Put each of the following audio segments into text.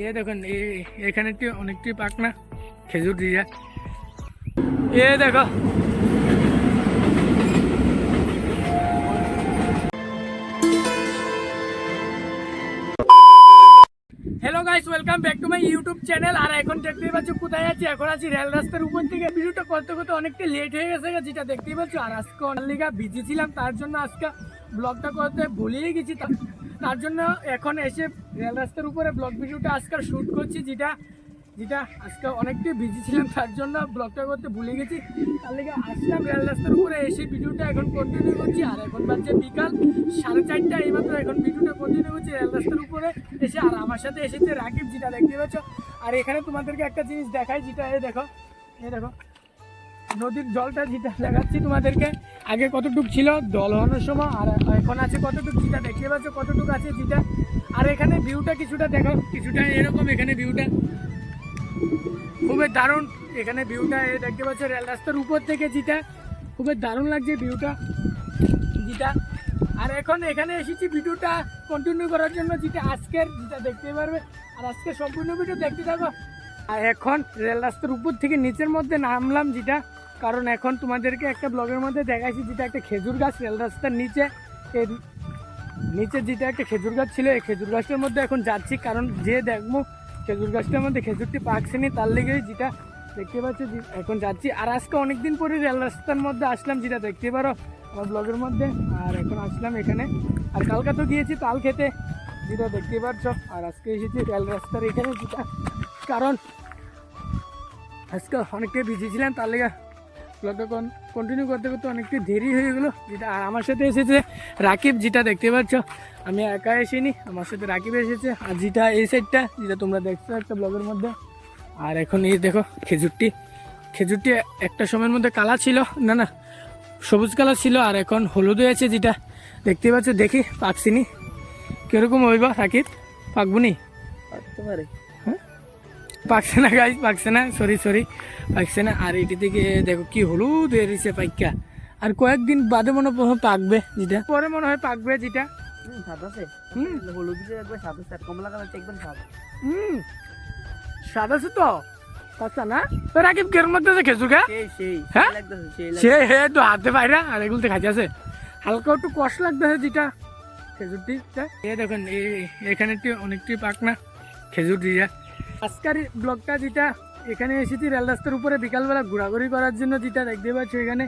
এ দেখুন এখানে একটি অনেকটি পাকনা খেজুর দিয়ে এ দেখো hello guys, welcome back to my YouTube channel. আর এখন দেখতেই পাচ্ছ কোথায় আছি, এখন আছি রেল রাস্তার উপর থেকে। ভিডিওটা করতে করতে অনেকটা লেট হয়ে গেছে, যেটা দেখতেই পাচ্ছ। আর আজকে অনেক বিজি ছিলাম, তার জন্য আজকে ব্লগটা করতে ভুলিয়ে গেছি। তার জন্য এখন এসে রেল রাস্তার উপরে ব্লগ ভিডিওটা আজকে শ্যুট করছি, যেটা আজকে অনেকটাই বিজি ছিলাম, তার জন্য ব্লগটা করতে ভুলে গেছি। তার লেগে আসলাম রেল রাস্তার উপরে, এসে ভিডিওটা এখন কন্টিনিউ করছি। আর এখন বাজছে বিকাল 4:30, এইমাত্র এখন ভিডিওটা কন্টিনিউ করছি রেল রাস্তার উপরে এসে। আর আমার সাথে এসেছে রাকিব, যেটা দেখতে পাচ্ছ। আর এখানে তোমাদেরকে একটা জিনিস দেখাই, যেটা এই দেখো নদীর জলটা, যেটা দেখাচ্ছি তোমাদেরকে। আগে কতটুকু ছিল দল হওয়ার সময়, আর এখন আছে কতটুকু, যেটা দেখতে পাচ্ছ কতটুকু আছে যেটা। আর এখানে ভিউটা কিছুটা দেখো, কিছুটা এরকম। এখানে ভিউটা খুবই দারুণ, এখানে ভিউটা দেখতে পাচ্ছ রেল রাস্তার উপর থেকে, যেটা খুবই দারুণ লাগছে ভিউটা যেটা। আর এখন এখানে এসেছি ভিডিওটা কন্টিনিউ করার জন্য, যেটা আজকের যেটা দেখতে পারবে। আর আজকে সম্পূর্ণ ভিডিও দেখতে থাকো। আর এখন রেল রাস্তার উপর থেকে নিচের মধ্যে নামলাম, যেটা কারণ এখন তোমাদেরকে একটা ব্লগের মধ্যে দেখাইছি, যেটা একটা খেজুর গাছ রেল রাস্তার নিচে, এর নিচে যেটা একটা খেজুর গাছ ছিল, এই খেজুর গাছটার মধ্যে এখন যাচ্ছি। কারণ যে দেখবো খেজুর গাছটার মধ্যে খেজুরটি পাকছেনি, তার লেগেই যেটা দেখতে পাচ্ছি এখন যাচ্ছি। আর আজকে অনেকদিন পরে রেল রাস্তার মধ্যে আসলাম, যেটা দেখতে পারো আমার ব্লগের মধ্যে। আর এখন আসলাম এখানে। আর কালকা তো গিয়েছি তাল খেতে, যেটা দেখতে পাচ্ছ। আর আজকে এসেছি রেল রাস্তার এখানে, যেটা কারণ আজকে অনেকটাই বিজি ছিলাম, তার লেগে ব্লগটা কন্টিনিউ করতে করতে অনেকটাই দেরি হয়ে গেলো যেটা। আর আমার সাথে এসেছে রাকিব, যেটা দেখতে পাচ্ছ। আমি একা এসিনি, আমার সাথে রাকিব এসেছে। আর যেটা এই সাইডটা, যেটা তোমরা দেখছো একটা ব্লগের মধ্যে। আর এখন এই দেখো খেজুরটি একটা সময়ের মধ্যে কালা ছিল, না সবুজ কালার ছিল, আর এখন হলুদ হয়েছে, যেটা দেখতে পাচ্ছ। দেখি পাকছিনি কিরকম হইবা রাকিব, পাকবুনি পাকতে পারে, পাকছে না গাইজ, পাকছে না, সরি পাকছে না। আর এটি থেকে দেখো কি হলুদ এরিছে পাইকা। আর কয়েকদিন বাদে মনে হয় পাকবে, যেটা পরে মনে হয় পাকবে, যেটা হলুদ একবার সাদা, কমলা কালার একদম সাদা, সাদা আছে তো পাচ্ছা না। তো রাকিব কেরম মধ্যে আছে খেজুর গা, হ্যাঁ সে তো হাতে পায়রা। আর এগুলোতে খাইতে আছে হালকা একটু কষ্ট লাগতেছে, যেটা খেজুরটি। এ দেখুন এখানে অনেকটি পাকনা খেজুর দিয়ে। আজকের ব্লগটা যেটা, এখানে এসেছি রেল রাস্তার উপরে বিকালবেলা ঘোরাঘুরি করার জন্য, যেটা দেখতে পাচ্ছ এখানে।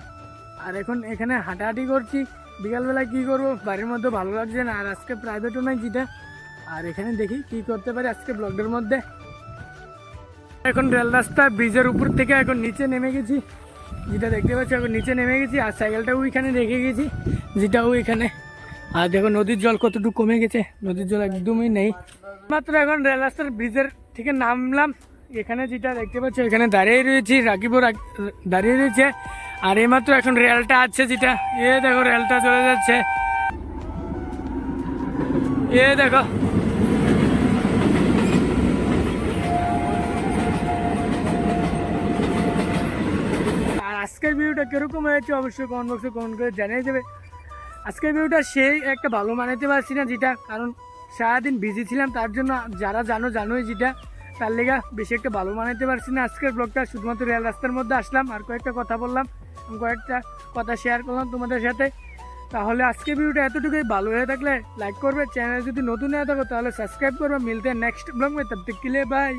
আর এখন এখানে হাঁটাহাঁটি করছি। বিকালবেলা কি করব, বাড়ির মধ্যে ভালো লাগছে না। আর আজকে প্রাইভেটও নাই, যেটা। আর এখানে দেখি কি করতে পারি আজকে ব্লগের মধ্যে। এখন রেল রাস্তা ব্রিজের উপর থেকে এখন নিচে নেমে গেছি, যেটা দেখতে পাচ্ছ। এখন নিচে নেমে গেছি, আর সাইকেলটাও ওইখানে রেখে গেছি, যেটা ওইখানে। আর দেখো নদীর জল কতটুকু কমে গেছে, নদীর জল একদমই নেই। মাত্র এখন রেল রাস্তার ব্রিজের থেকে নামলাম এখানে, যেটা দেখতে পাচ্ছ। এখানে দাঁড়িয়ে রয়েছি, রাকিবও দাঁড়িয়ে রয়েছে। আর এইমাত্র এখন রেলটা আছে, যেটা দেখো রেলটা চলে যাচ্ছে, দেখো। আর আজকের ভিডিওটা কিরকম হয়েছে অবশ্যই কমেন্ট বক্সে কমেন্ট করে জানিয়ে দেবে। আজকের ভিডিওটা সেই একটা ভালো মানাতে পারছি না, যেটা কারণ সারাদিন বিজি ছিলাম, তার জন্য যারা জানোই যেটা, তার লেগা বেশি একটা ভালো বানাইতে পারছি না আজকের ব্লগটা। শুধুমাত্র রেল রাস্তার মধ্যে আসলাম, আর কয়েকটা কথা বললাম, কয়েকটা কথা শেয়ার করলাম তোমাদের সাথে। তাহলে আজকের ভিডিওটা এতটুকুই। ভালো হয়ে থাকলে লাইক করবে, চ্যানেল যদি নতুন হয়ে থাকো তাহলে সাবস্ক্রাইব করবে। মিলতে নেক্সট ব্লগ মে, তব তক के लिए बाय।